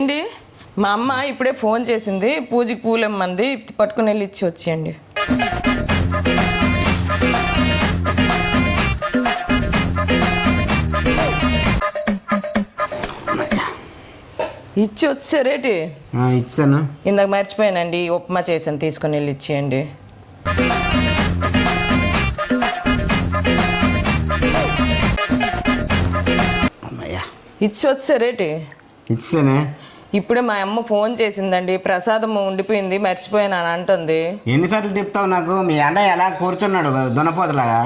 అండి మా అమ్మ ఇప్పుడే ఫోన్ చేసింది, పూజకి పూలు ఇమ్మంది, పట్టుకుని వెళ్ళి ఇచ్చి వచ్చేయండి. ఇచ్చి వచ్చారేటి? ఇచ్చాను. ఇందాక మర్చిపోయానండి, ఉప్మా చేశాను, తీసుకుని వెళ్ళి ఇచ్చేయండి. ఇచ్చి వచ్చారేటి? ఇచ్చానే. ఇప్పుడే మా అమ్మ ఫోన్ చేసిందండి, ప్రసాదం ఉండిపోయింది మర్చిపోయాను అని అంటుంది. ఎన్నిసార్లు చెప్తావు నాకు? మీ అన్నయ్య ఎలా కూర్చున్నాడు దున్నపోతులాగా,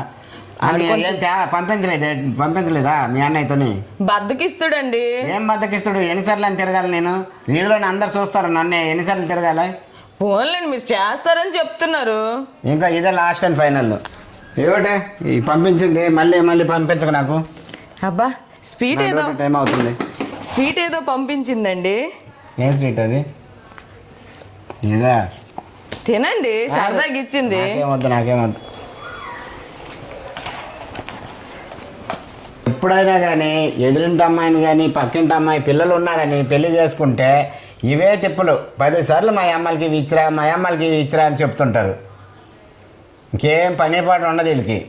పంపించలేదా మీ అన్నయ్యతోని? బద్దకిస్తాడండి. ఏం బద్దకిస్తాడు? ఎన్నిసార్లు అని తిరగాలి నేను? వీధిలోనే అందరు చూస్తారు నన్ను, ఎన్నిసార్లు తిరగాలి? ఫోన్లేండి, మీరు చేస్తారని చెప్తున్నారు. ఇంకా ఇదే లాస్ట్ అండ్ ఫైనల్. ఏమిటే పంపించింది, మళ్ళీ పంపించకు నాకు. అబ్బా స్వీట్ ఏదో టైం అవుతుంది. స్వీట్ ఏదో పంపించిందండి. ఏం స్వీట్ అది? ఇదా? తినండి, సరదాగా ఇచ్చింది. నాకేమొద్దు. ఎప్పుడైనా కానీ ఎదురింటి అమ్మాయిని కానీ పక్కింటి అమ్మాయి పిల్లలు ఉన్నారని పెళ్లి చేసుకుంటే ఇవే తిప్పులు. 10 సార్లు మా అమ్మాయికి ఇవి ఇచ్చిరా అని చెప్తుంటారు. ఇంకేం పని పాటు ఉండదు వీళ్ళకి.